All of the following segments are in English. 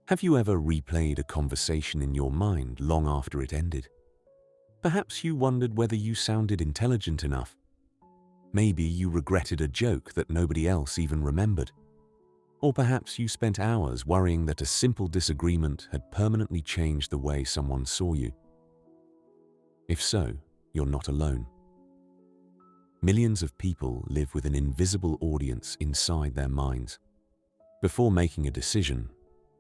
Have you ever replayed a conversation in your mind long after it ended? Perhaps you wondered whether you sounded intelligent enough. Maybe you regretted a joke that nobody else even remembered. Or perhaps you spent hours worrying that a simple disagreement had permanently changed the way someone saw you. If so, you're not alone. Millions of people live with an invisible audience inside their minds. Before making a decision,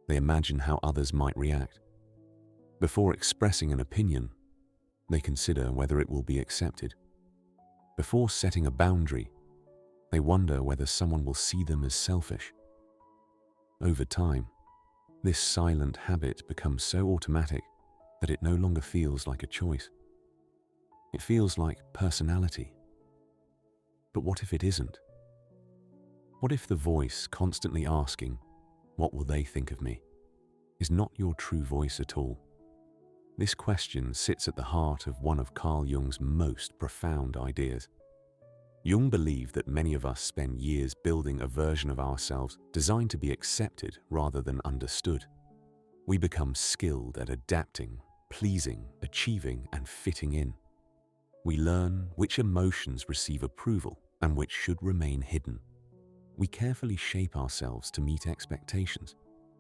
they imagine how others might react. Before expressing an opinion, they consider whether it will be accepted. Before setting a boundary, they wonder whether someone will see them as selfish. Over time, this silent habit becomes so automatic that it no longer feels like a choice. It feels like personality. But what if it isn't? What if the voice constantly asking, "What will they think of me?" is not your true voice at all? This question sits at the heart of one of Carl Jung's most profound ideas. Jung believed that many of us spend years building a version of ourselves designed to be accepted rather than understood. We become skilled at adapting, pleasing, achieving, and fitting in. We learn which emotions receive approval and which should remain hidden. We carefully shape ourselves to meet expectations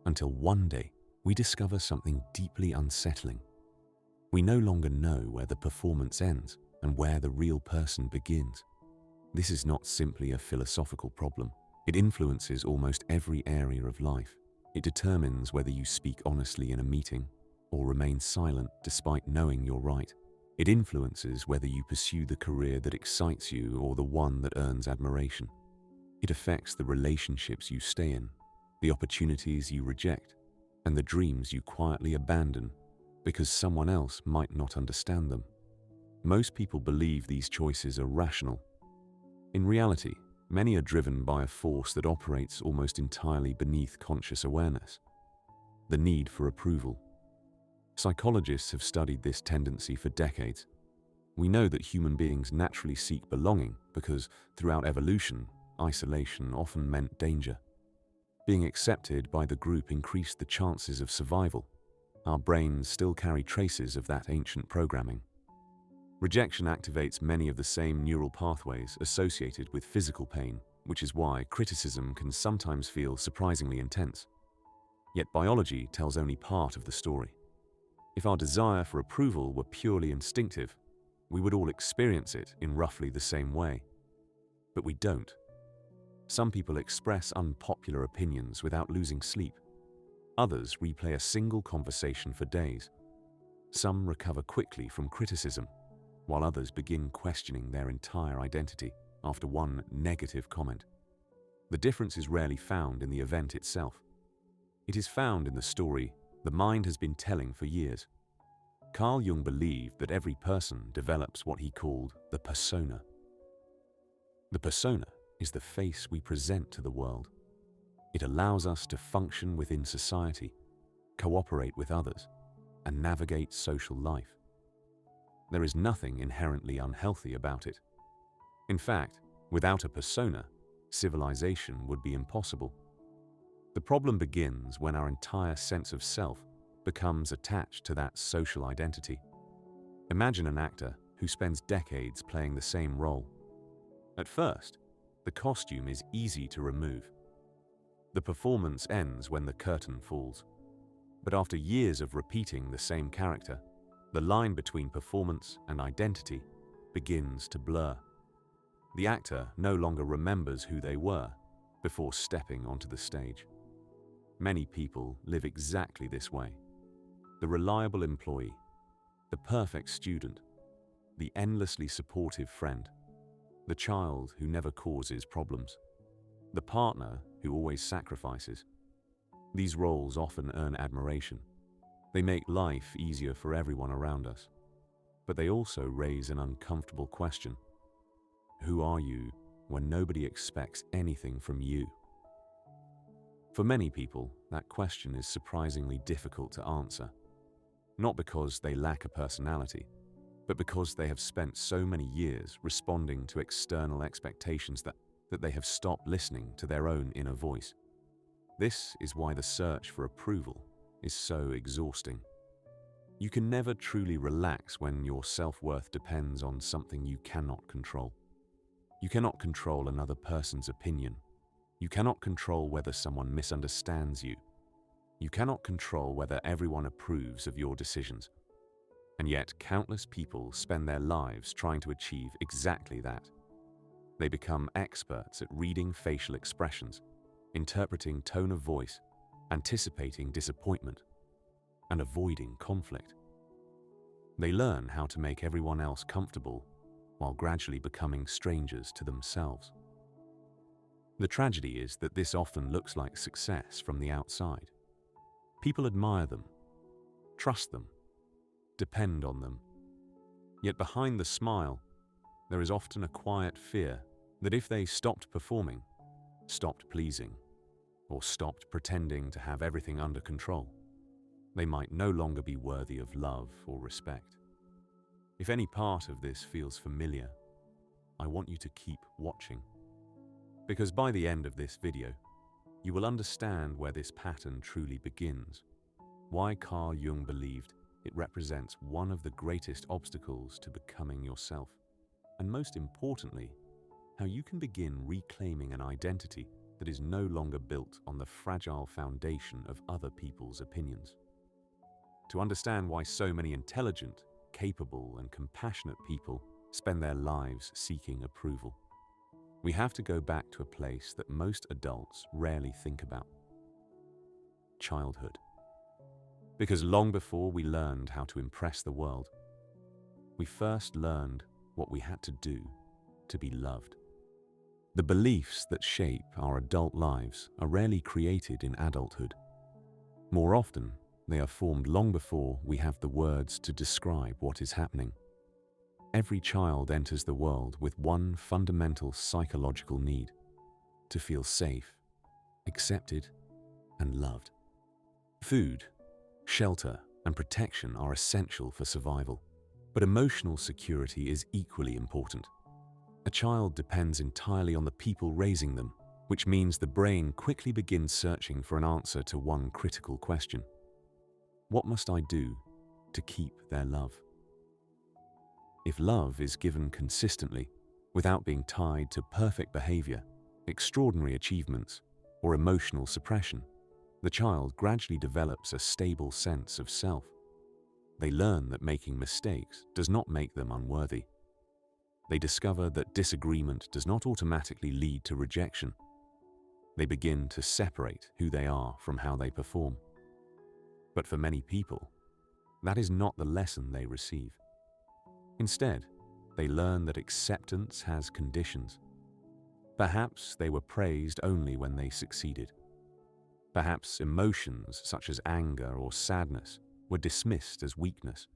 until one day we discover something deeply unsettling. We no longer know where the performance ends and where the real person begins. This is not simply a philosophical problem. It influences almost every area of life. It determines whether you speak honestly in a meeting or remain silent despite knowing you're right. It influences whether you pursue the career that excites you or the one that earns admiration. It affects the relationships you stay in, the opportunities you reject, and the dreams you quietly abandon because someone else might not understand them. Most people believe these choices are rational. In reality, many are driven by a force that operates almost entirely beneath conscious awareness: the need for approval. Psychologists have studied this tendency for decades. We know that human beings naturally seek belonging because, throughout evolution, isolation often meant danger. Being accepted by the group increased the chances of survival. Our brains still carry traces of that ancient programming. Rejection activates many of the same neural pathways associated with physical pain, which is why criticism can sometimes feel surprisingly intense. Yet biology tells only part of the story. If our desire for approval were purely instinctive, we would all experience it in roughly the same way. But we don't. Some people express unpopular opinions without losing sleep. Others replay a single conversation for days. Some recover quickly from criticism, while others begin questioning their entire identity after one negative comment. The difference is rarely found in the event itself. It is found in the story the mind has been telling for years. Carl Jung believed that every person develops what he called the persona. The persona is the face we present to the world. It allows us to function within society, cooperate with others, and navigate social life. There is nothing inherently unhealthy about it. In fact, without a persona, civilization would be impossible. The problem begins when our entire sense of self becomes attached to that social identity. Imagine an actor who spends decades playing the same role. At first, the costume is easy to remove. The performance ends when the curtain falls. But after years of repeating the same character, the line between performance and identity begins to blur. The actor no longer remembers who they were before stepping onto the stage. Many people live exactly this way. The reliable employee, the perfect student, the endlessly supportive friend, the child who never causes problems, the partner who always sacrifices. These roles often earn admiration. They make life easier for everyone around us. But they also raise an uncomfortable question. Who are you when nobody expects anything from you? For many people, that question is surprisingly difficult to answer. Not because they lack a personality, but because they have spent so many years responding to external expectations that they have stopped listening to their own inner voice. This is why the search for approval is so exhausting. You can never truly relax when your self-worth depends on something you cannot control. You cannot control another person's opinion. You cannot control whether someone misunderstands you. You cannot control whether everyone approves of your decisions. And yet, countless people spend their lives trying to achieve exactly that. They become experts at reading facial expressions, interpreting tone of voice, anticipating disappointment, and avoiding conflict. They learn how to make everyone else comfortable while gradually becoming strangers to themselves. The tragedy is that this often looks like success from the outside. People admire them, trust them, depend on them. Yet behind the smile, there is often a quiet fear that if they stopped performing, stopped pleasing, or stopped pretending to have everything under control, they might no longer be worthy of love or respect. If any part of this feels familiar, I want you to keep watching. Because by the end of this video, you will understand where this pattern truly begins, why Carl Jung believed it represents one of the greatest obstacles to becoming yourself, and most importantly, how you can begin reclaiming an identity that is no longer built on the fragile foundation of other people's opinions. To understand why so many intelligent, capable, and compassionate people spend their lives seeking approval, we have to go back to a place that most adults rarely think about: childhood. Because long before we learned how to impress the world, we first learned what we had to do to be loved. The beliefs that shape our adult lives are rarely created in adulthood. More often, they are formed long before we have the words to describe what is happening. Every child enters the world with one fundamental psychological need: to feel safe, accepted, and loved. Food, shelter, and protection are essential for survival, but emotional security is equally important. A child depends entirely on the people raising them, which means the brain quickly begins searching for an answer to one critical question: what must I do to keep their love? If love is given consistently, without being tied to perfect behavior, extraordinary achievements, or emotional suppression, the child gradually develops a stable sense of self. They learn that making mistakes does not make them unworthy. They discover that disagreement does not automatically lead to rejection. They begin to separate who they are from how they perform. But for many people, that is not the lesson they receive. Instead, they learn that acceptance has conditions. Perhaps they were praised only when they succeeded. Perhaps emotions such as anger or sadness were dismissed as weakness.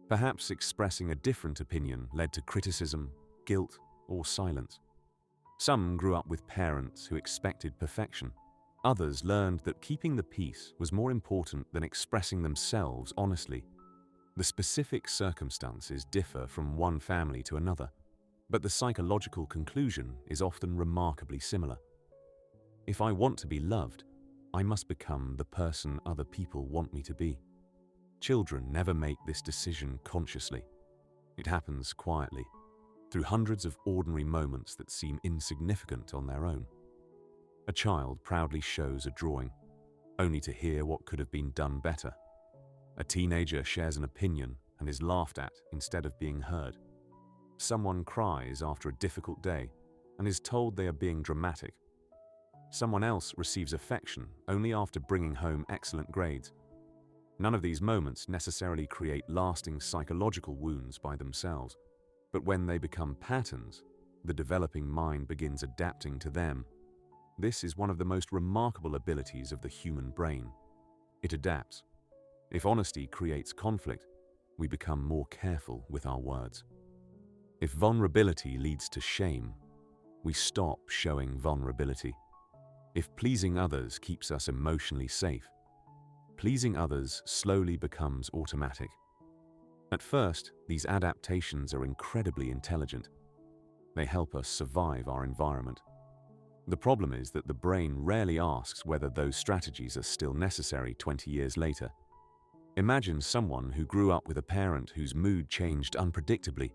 Perhaps expressing a different opinion led to criticism, guilt, or silence. Some grew up with parents who expected perfection. Others learned that keeping the peace was more important than expressing themselves honestly. The specific circumstances differ from one family to another, but the psychological conclusion is often remarkably similar. If I want to be loved, I must become the person other people want me to be. Children never make this decision consciously. It happens quietly, through hundreds of ordinary moments that seem insignificant on their own. A child proudly shows a drawing, only to hear what could have been done better. A teenager shares an opinion and is laughed at instead of being heard. Someone cries after a difficult day and is told they are being dramatic. Someone else receives affection only after bringing home excellent grades. None of these moments necessarily create lasting psychological wounds by themselves, but when they become patterns, the developing mind begins adapting to them. This is one of the most remarkable abilities of the human brain. It adapts. If honesty creates conflict, we become more careful with our words. If vulnerability leads to shame, we stop showing vulnerability. If pleasing others keeps us emotionally safe, pleasing others slowly becomes automatic. At first, these adaptations are incredibly intelligent. They help us survive our environment. The problem is that the brain rarely asks whether those strategies are still necessary 20 years later. Imagine someone who grew up with a parent whose mood changed unpredictably.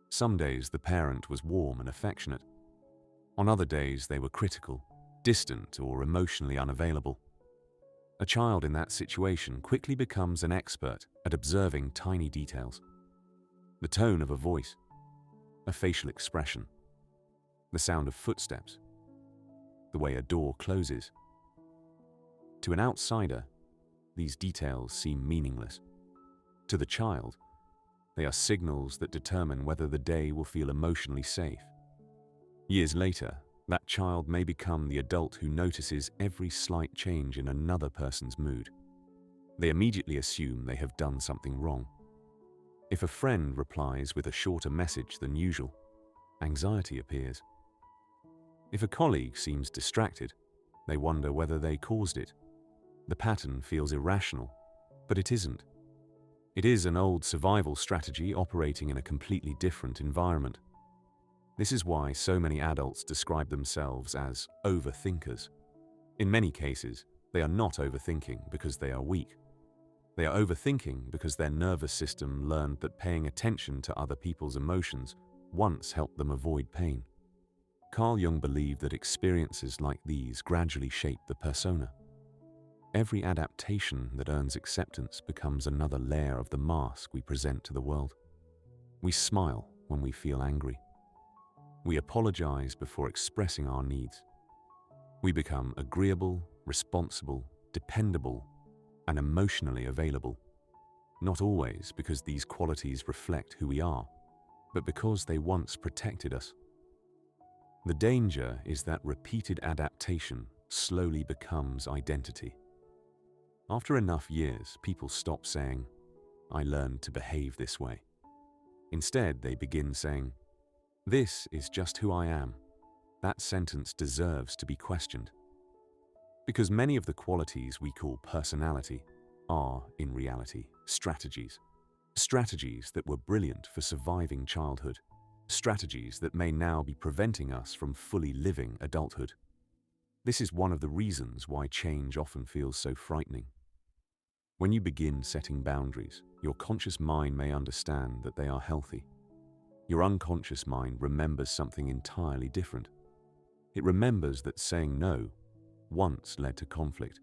Some days the parent was warm and affectionate. On other days they were critical, distant, or emotionally unavailable. A child in that situation quickly becomes an expert at observing tiny details. The tone of a voice, a facial expression, the sound of footsteps, the way a door closes. To an outsider, these details seem meaningless. To the child, they are signals that determine whether the day will feel emotionally safe. Years later, that child may become the adult who notices every slight change in another person's mood. They immediately assume they have done something wrong. If a friend replies with a shorter message than usual, anxiety appears. If a colleague seems distracted, they wonder whether they caused it. The pattern feels irrational, but it isn't. It is an old survival strategy operating in a completely different environment. This is why so many adults describe themselves as overthinkers. In many cases, they are not overthinking because they are weak. They are overthinking because their nervous system learned that paying attention to other people's emotions once helped them avoid pain. Carl Jung believed that experiences like these gradually shape the persona. Every adaptation that earns acceptance becomes another layer of the mask we present to the world. We smile when we feel angry. We apologize before expressing our needs. We become agreeable, responsible, dependable, and emotionally available. Not always because these qualities reflect who we are, but because they once protected us. The danger is that repeated adaptation slowly becomes identity. After enough years, people stop saying, "I learned to behave this way." Instead, they begin saying, "This is just who I am." That sentence deserves to be questioned. Because many of the qualities we call personality are, in reality, strategies. Strategies that were brilliant for surviving childhood. Strategies that may now be preventing us from fully living adulthood. This is one of the reasons why change often feels so frightening. When you begin setting boundaries, your conscious mind may understand that they are healthy. Your unconscious mind remembers something entirely different. It remembers that saying no once led to conflict,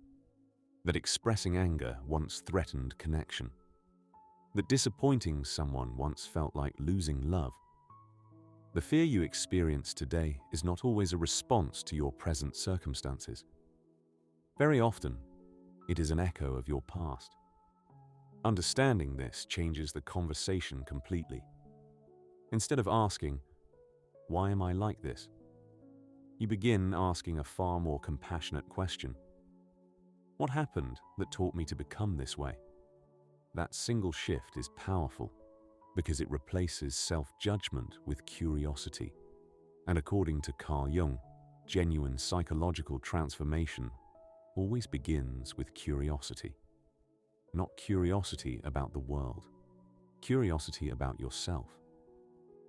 that expressing anger once threatened connection, that disappointing someone once felt like losing love. The fear you experience today is not always a response to your present circumstances. Very often, it is an echo of your past. Understanding this changes the conversation completely. Instead of asking, "Why am I like this?" you begin asking a far more compassionate question. What happened that taught me to become this way? That single shift is powerful because it replaces self-judgment with curiosity. And according to Carl Jung, genuine psychological transformation always begins with curiosity. Not curiosity about the world, curiosity about yourself.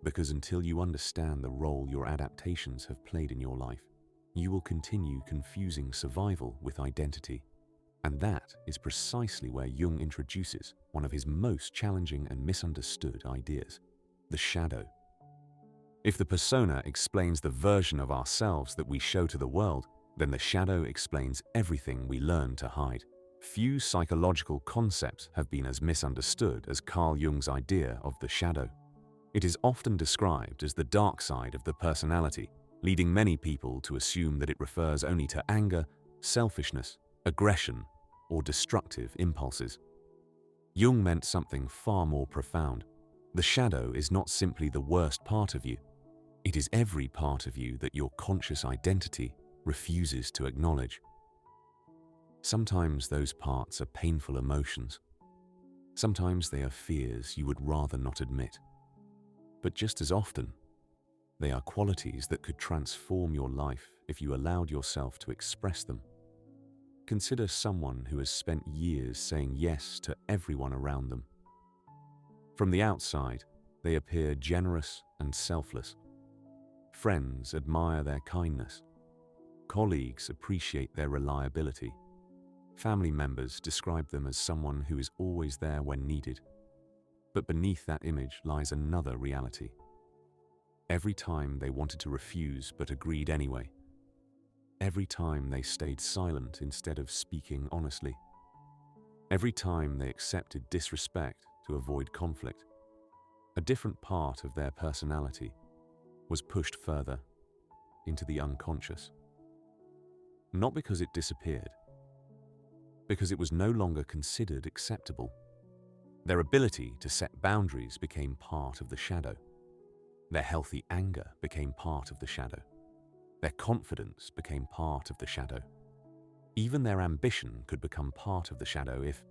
Because until you understand the role your adaptations have played in your life, you will continue confusing survival with identity. And that is precisely where Jung introduces one of his most challenging and misunderstood ideas, the shadow. If the persona explains the version of ourselves that we show to the world, then the shadow explains everything we learn to hide. Few psychological concepts have been as misunderstood as Carl Jung's idea of the shadow. It is often described as the dark side of the personality, leading many people to assume that it refers only to anger, selfishness, aggression, or destructive impulses. Jung meant something far more profound. The shadow is not simply the worst part of you. It is every part of you that your conscious identity refuses to acknowledge. Sometimes those parts are painful emotions. Sometimes they are fears you would rather not admit. But just as often, they are qualities that could transform your life if you allowed yourself to express them. Consider someone who has spent years saying yes to everyone around them. From the outside, they appear generous and selfless. Friends admire their kindness. Colleagues appreciate their reliability. Family members describe them as someone who is always there when needed. But beneath that image lies another reality. Every time they wanted to refuse but agreed anyway. Every time they stayed silent instead of speaking honestly. Every time they accepted disrespect to avoid conflict. A different part of their personality was pushed further into the unconscious. Not because it disappeared, because it was no longer considered acceptable. Their ability to set boundaries became part of the shadow. Their healthy anger became part of the shadow. Their confidence became part of the shadow. Even their ambition could become part of the shadow if,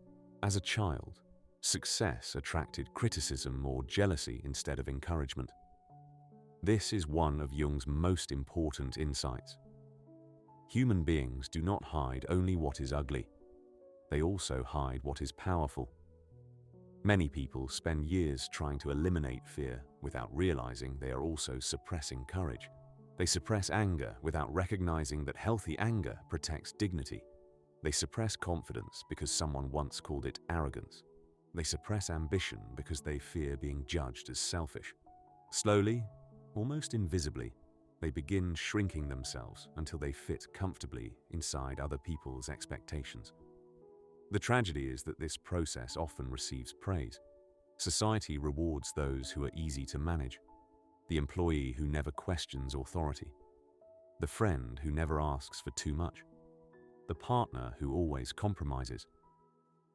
as a child, success attracted criticism or jealousy instead of encouragement. This is one of Jung's most important insights. Human beings do not hide only what is ugly. They also hide what is powerful. Many people spend years trying to eliminate fear without realizing they are also suppressing courage. They suppress anger without recognizing that healthy anger protects dignity. They suppress confidence because someone once called it arrogance. They suppress ambition because they fear being judged as selfish. Slowly, almost invisibly, they begin shrinking themselves until they fit comfortably inside other people's expectations. The tragedy is that this process often receives praise. Society rewards those who are easy to manage. The employee who never questions authority. The friend who never asks for too much. The partner who always compromises.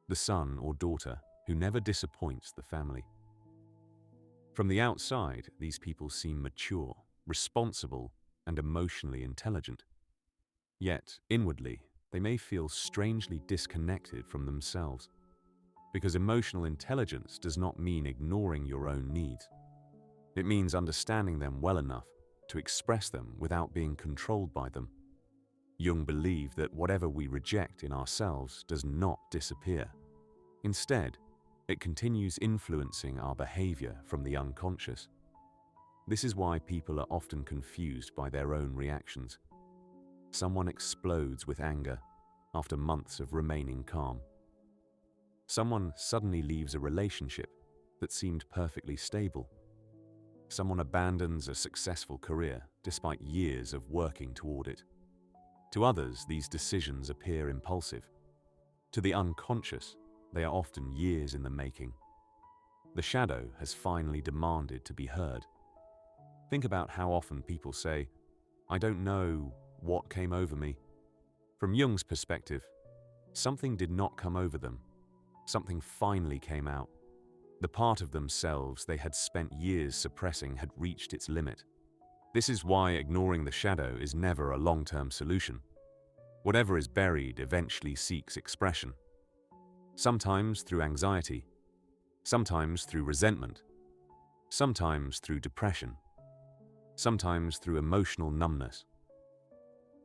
The son or daughter who never disappoints the family. From the outside, these people seem mature, responsible, and emotionally intelligent. Yet, inwardly, they may feel strangely disconnected from themselves. Because emotional intelligence does not mean ignoring your own needs. It means understanding them well enough to express them without being controlled by them. Jung believed that whatever we reject in ourselves does not disappear. Instead, it continues influencing our behavior from the unconscious. This is why people are often confused by their own reactions. Someone explodes with anger after months of remaining calm. Someone suddenly leaves a relationship that seemed perfectly stable. Someone abandons a successful career despite years of working toward it. To others, these decisions appear impulsive. To the unconscious, they are often years in the making. The shadow has finally demanded to be heard. Think about how often people say, "I don't know what came over me." From Jung's perspective, something did not come over them. Something finally came out. The part of themselves they had spent years suppressing had reached its limit. This is why ignoring the shadow is never a long-term solution. Whatever is buried eventually seeks expression. Sometimes through anxiety, sometimes through resentment, sometimes through depression, sometimes through emotional numbness,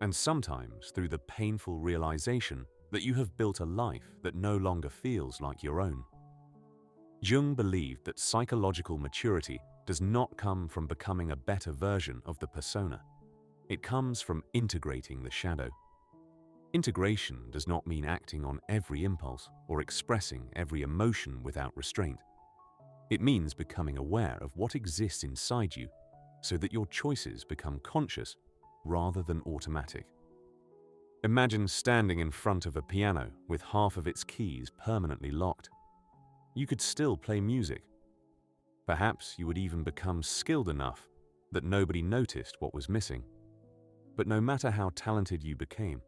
and sometimes through the painful realization that you have built a life that no longer feels like your own. Jung believed that psychological maturity does not come from becoming a better version of the persona. It comes from integrating the shadow. Integration does not mean acting on every impulse or expressing every emotion without restraint. It means becoming aware of what exists inside you so that your choices become conscious rather than automatic. Imagine standing in front of a piano with half of its keys permanently locked. You could still play music. Perhaps you would even become skilled enough that nobody noticed what was missing. But no matter how talented you became,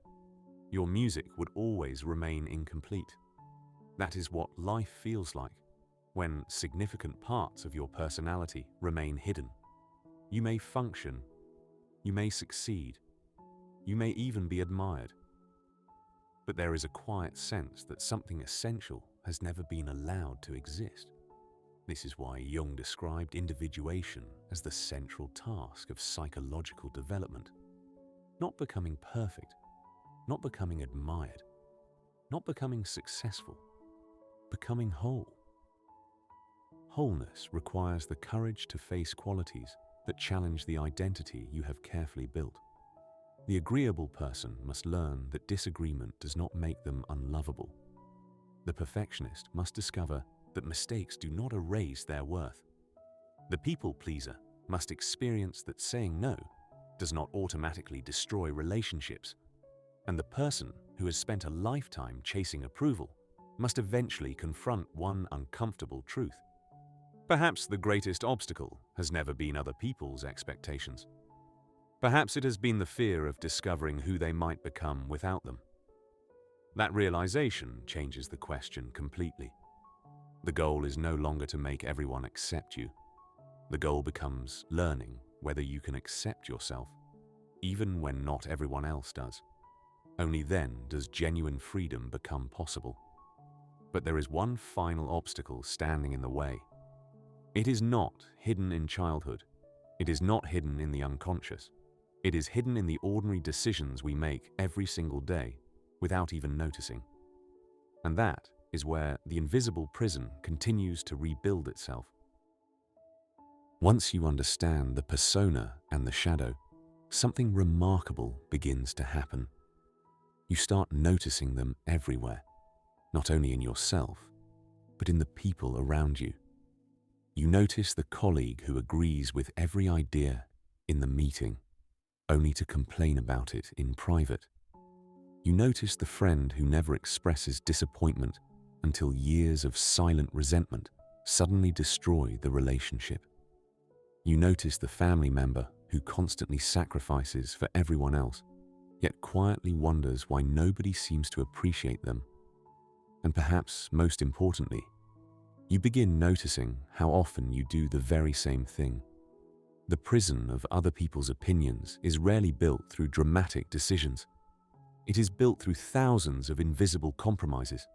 your music would always remain incomplete. That is what life feels like when significant parts of your personality remain hidden. You may function, you may succeed, you may even be admired. But there is a quiet sense that something essential has never been allowed to exist. This is why Jung described individuation as the central task of psychological development. Not becoming perfect, not becoming admired, not becoming successful, becoming whole. Wholeness requires the courage to face qualities that challenge the identity you have carefully built. The agreeable person must learn that disagreement does not make them unlovable. The perfectionist must discover that mistakes do not erase their worth. The people pleaser must experience that saying no does not automatically destroy relationships. And the person who has spent a lifetime chasing approval must eventually confront one uncomfortable truth. Perhaps the greatest obstacle has never been other people's expectations. Perhaps it has been the fear of discovering who they might become without them. That realization changes the question completely. The goal is no longer to make everyone accept you. The goal becomes learning whether you can accept yourself, even when not everyone else does. Only then does genuine freedom become possible. But there is one final obstacle standing in the way. It is not hidden in childhood. It is not hidden in the unconscious. It is hidden in the ordinary decisions we make every single day without even noticing. And that is where the invisible prison continues to rebuild itself. Once you understand the persona and the shadow, something remarkable begins to happen. You start noticing them everywhere, not only in yourself, but in the people around you. You notice the colleague who agrees with every idea in the meeting, only to complain about it in private. You notice the friend who never expresses disappointment until years of silent resentment suddenly destroy the relationship. You notice the family member who constantly sacrifices for everyone else, yet quietly wonders why nobody seems to appreciate them. And perhaps most importantly, you begin noticing how often you do the very same thing. The prison of other people's opinions is rarely built through dramatic decisions. It is built through thousands of invisible compromises.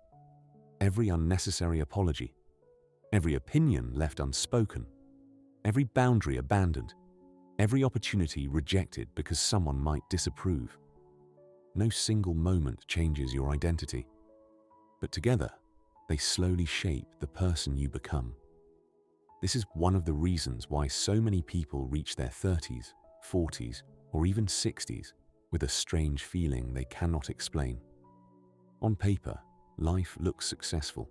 Every unnecessary apology, every opinion left unspoken, every boundary abandoned, every opportunity rejected because someone might disapprove. No single moment changes your identity, but together they slowly shape the person you become. This is one of the reasons why so many people reach their 30s, 40s, or even 60s with a strange feeling they cannot explain. On paper, life looks successful.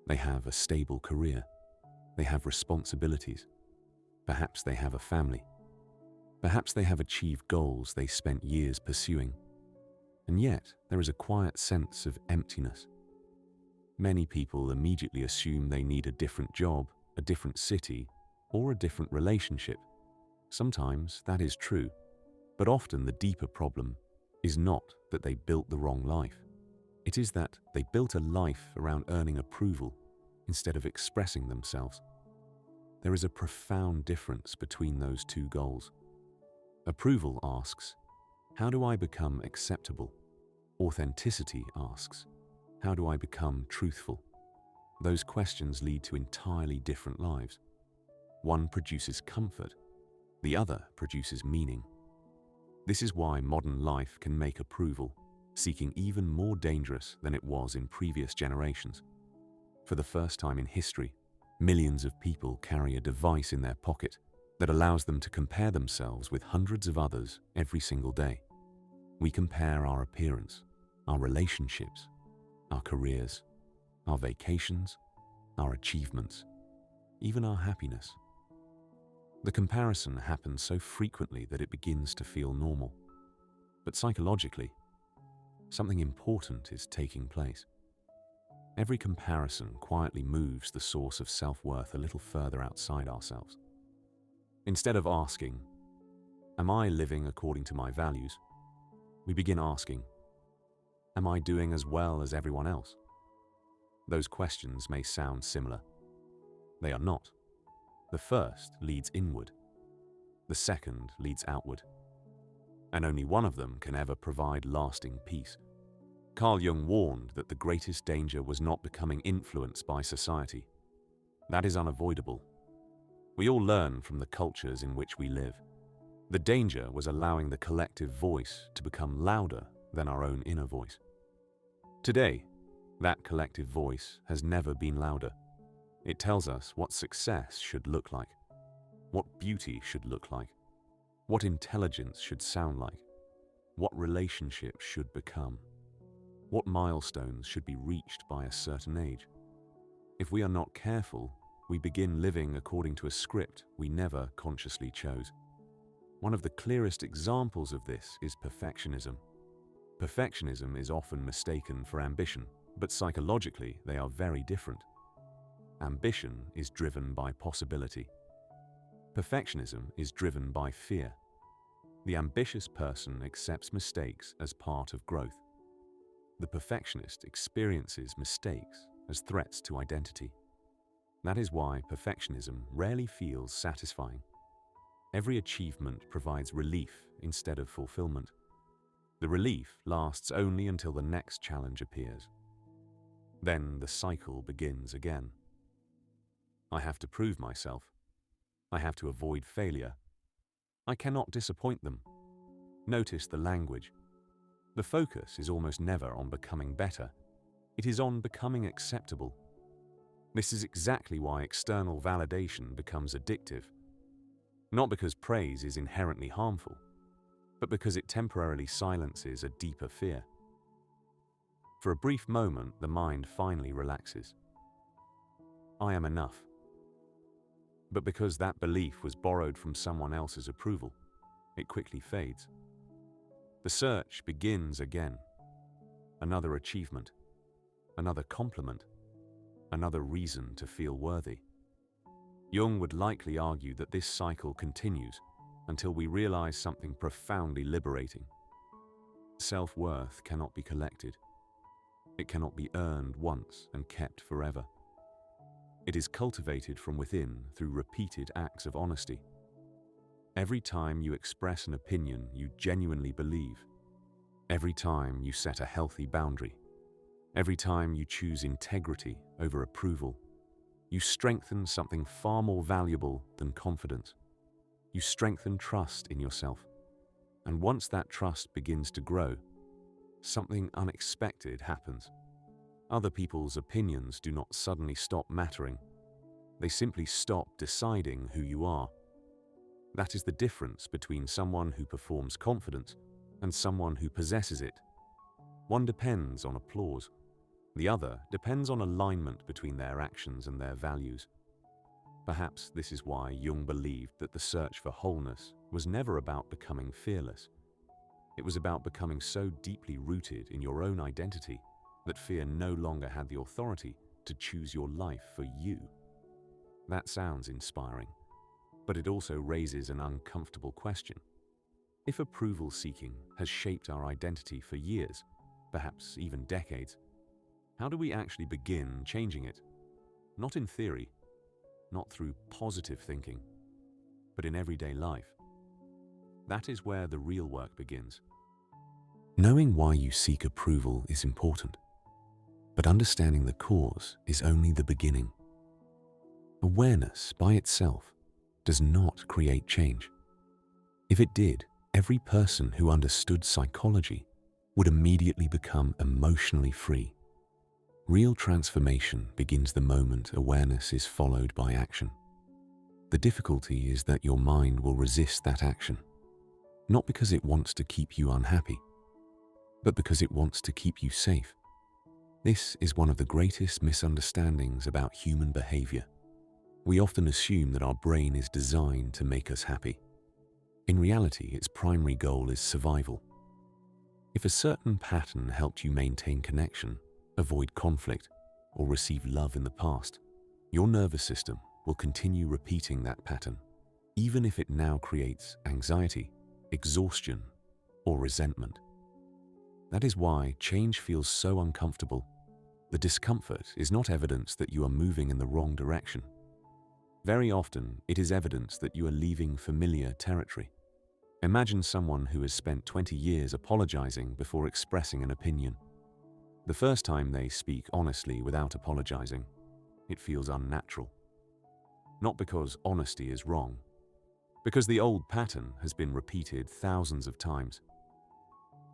They have a stable career. They have responsibilities. Perhaps they have a family. Perhaps they have achieved goals they spent years pursuing. And yet, there is a quiet sense of emptiness. Many people immediately assume they need a different job, a different city, or a different relationship. Sometimes that is true, but often the deeper problem is not that they built the wrong life. It is that they built a life around earning approval instead of expressing themselves. There is a profound difference between those two goals. Approval asks, how do I become acceptable? Authenticity asks, how do I become truthful? Those questions lead to entirely different lives. One produces comfort, the other produces meaning. This is why modern life can make approval seeking even more dangerous than it was in previous generations. For the first time in history, millions of people carry a device in their pocket that allows them to compare themselves with hundreds of others every single day. We compare our appearance, our relationships, our careers, our vacations, our achievements, even our happiness. The comparison happens so frequently that it begins to feel normal. But psychologically, something important is taking place. Every comparison quietly moves the source of self-worth a little further outside ourselves. Instead of asking, am I living according to my values? We begin asking, am I doing as well as everyone else? Those questions may sound similar. They are not. The first leads inward. The second leads outward. And only one of them can ever provide lasting peace. Carl Jung warned that the greatest danger was not becoming influenced by society. That is unavoidable. We all learn from the cultures in which we live. The danger was allowing the collective voice to become louder than our own inner voice. Today, that collective voice has never been louder. It tells us what success should look like, what beauty should look like, what intelligence should sound like. what relationships should become, what milestones should be reached by a certain age. If we are not careful, we begin living according to a script we never consciously chose. One of the clearest examples of this is perfectionism. Perfectionism is often mistaken for ambition, but psychologically they are very different. Ambition is driven by possibility. Perfectionism is driven by fear. The ambitious person accepts mistakes as part of growth. The perfectionist experiences mistakes as threats to identity. That is why perfectionism rarely feels satisfying. Every achievement provides relief instead of fulfillment. The relief lasts only until the next challenge appears. Then the cycle begins again. I have to prove myself. I have to avoid failure. I cannot disappoint them. Notice the language. The focus is almost never on becoming better. It is on becoming acceptable. This is exactly why external validation becomes addictive. Not because praise is inherently harmful, but because it temporarily silences a deeper fear. For a brief moment, the mind finally relaxes. I am enough. But because that belief was borrowed from someone else's approval, it quickly fades. The search begins again. Another achievement, another compliment, another reason to feel worthy. Jung would likely argue that this cycle continues until we realize something profoundly liberating. Self-worth cannot be collected. It cannot be earned once and kept forever. It is cultivated from within through repeated acts of honesty. Every time you express an opinion you genuinely believe, every time you set a healthy boundary, every time you choose integrity over approval, you strengthen something far more valuable than confidence. You strengthen trust in yourself. And once that trust begins to grow, something unexpected happens. Other people's opinions do not suddenly stop mattering. They simply stop deciding who you are. That is the difference between someone who performs confidence and someone who possesses it. One depends on applause. The other depends on alignment between their actions and their values. Perhaps this is why Jung believed that the search for wholeness was never about becoming fearless. It was about becoming so deeply rooted in your own identity that fear no longer had the authority to choose your life for you. That sounds inspiring, but it also raises an uncomfortable question. If approval seeking has shaped our identity for years, perhaps even decades, how do we actually begin changing it? Not in theory, not through positive thinking, but in everyday life. That is where the real work begins. Knowing why you seek approval is important, but understanding the cause is only the beginning. Awareness by itself does not create change. If it did, every person who understood psychology would immediately become emotionally free. Real transformation begins the moment awareness is followed by action. The difficulty is that your mind will resist that action, not because it wants to keep you unhappy, but because it wants to keep you safe. This is one of the greatest misunderstandings about human behavior. We often assume that our brain is designed to make us happy. In reality, its primary goal is survival. If a certain pattern helped you maintain connection, avoid conflict, or receive love in the past, your nervous system will continue repeating that pattern, even if it now creates anxiety, exhaustion, or resentment. That is why change feels so uncomfortable. The discomfort is not evidence that you are moving in the wrong direction. Very often, it is evidence that you are leaving familiar territory. Imagine someone who has spent 20 years apologizing before expressing an opinion. The first time they speak honestly without apologizing, it feels unnatural. Not because honesty is wrong, because the old pattern has been repeated thousands of times.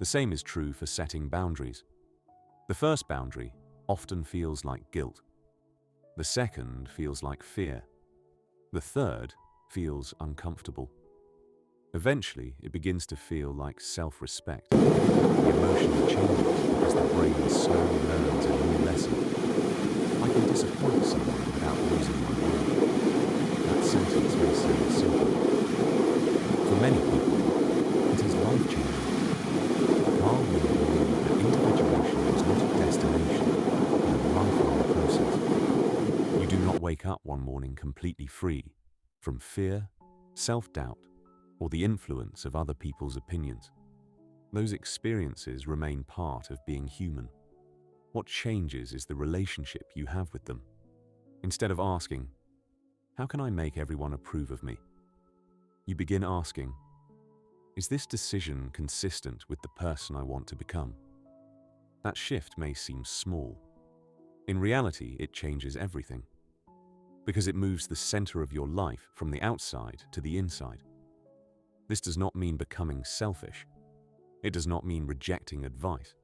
The same is true for setting boundaries. The first boundary often feels like guilt. The second feels like fear. The third feels uncomfortable. Eventually, it begins to feel like self-respect. The emotion changes because the brain slowly learns a new lesson. I can disappoint someone without losing my word. That sentence may sound simple. For many people, it is life-changing. Carl Jung believed that individuation is not a destination, but a lifelong process. You do not wake up one morning completely free from fear, self-doubt, or the influence of other people's opinions. Those experiences remain part of being human. What changes is the relationship you have with them. Instead of asking, "How can I make everyone approve of me?" you begin asking, "Is this decision consistent with the person I want to become?" That shift may seem small. In reality, it changes everything, because it moves the center of your life from the outside to the inside. This does not mean becoming selfish. It does not mean rejecting advice.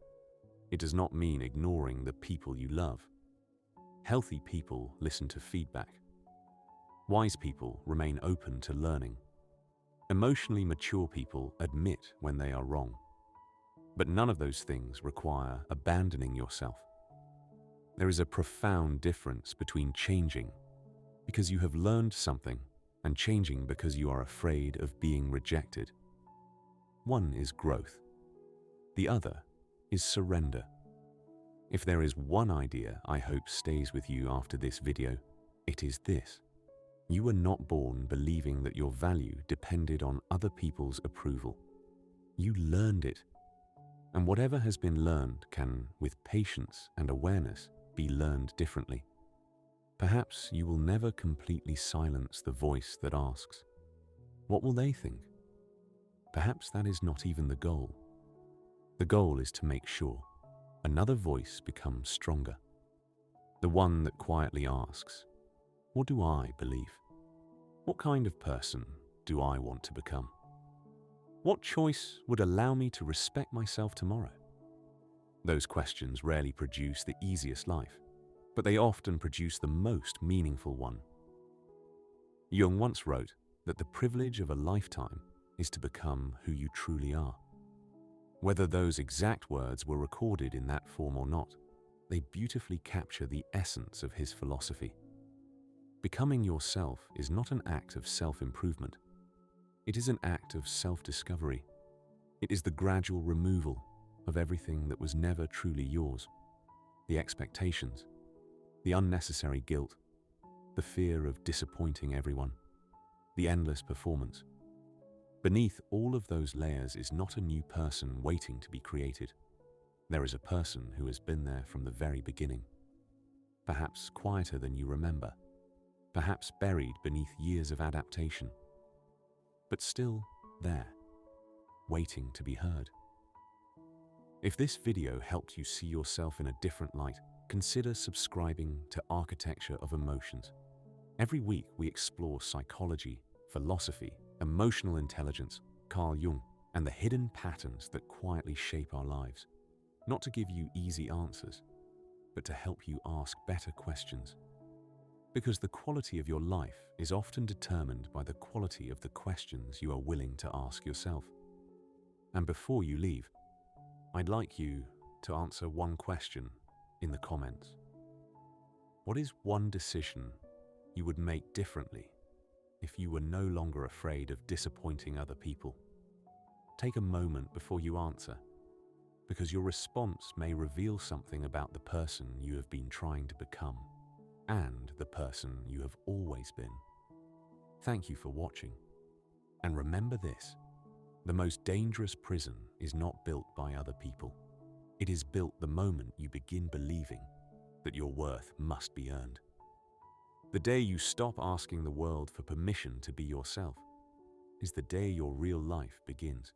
It does not mean ignoring the people you love. Healthy people listen to feedback. Wise people remain open to learning. Emotionally mature people admit when they are wrong. But none of those things require abandoning yourself. There is a profound difference between changing because you have learned something and changing because you are afraid of being rejected. One is growth. The other is surrender. If there is one idea I hope stays with you after this video, it is this. You were not born believing that your value depended on other people's approval. You learned it. And whatever has been learned can, with patience and awareness, be learned differently. Perhaps you will never completely silence the voice that asks, "What will they think?" Perhaps that is not even the goal. The goal is to make sure another voice becomes stronger. The one that quietly asks, "What do I believe? What kind of person do I want to become? What choice would allow me to respect myself tomorrow?" Those questions rarely produce the easiest life, but they often produce the most meaningful one. Jung once wrote that the privilege of a lifetime is to become who you truly are. Whether those exact words were recorded in that form or not, they beautifully capture the essence of his philosophy. Becoming yourself is not an act of self-improvement. It is an act of self-discovery. It is the gradual removal of everything that was never truly yours. The expectations, the unnecessary guilt, the fear of disappointing everyone, the endless performance. Beneath all of those layers is not a new person waiting to be created. There is a person who has been there from the very beginning. Perhaps quieter than you remember, perhaps buried beneath years of adaptation, but still there, waiting to be heard. If this video helped you see yourself in a different light, consider subscribing to Architecture of Emotions. Every week we explore psychology, philosophy, emotional intelligence, Carl Jung, and the hidden patterns that quietly shape our lives. Not to give you easy answers, but to help you ask better questions. Because the quality of your life is often determined by the quality of the questions you are willing to ask yourself. And before you leave, I'd like you to answer one question in the comments. What is one decision you would make differently if you were no longer afraid of disappointing other people? Take a moment before you answer, because your response may reveal something about the person you have been trying to become and the person you have always been. Thank you for watching. And remember this, the most dangerous prison is not built by other people. It is built the moment you begin believing that your worth must be earned. The day you stop asking the world for permission to be yourself is the day your real life begins.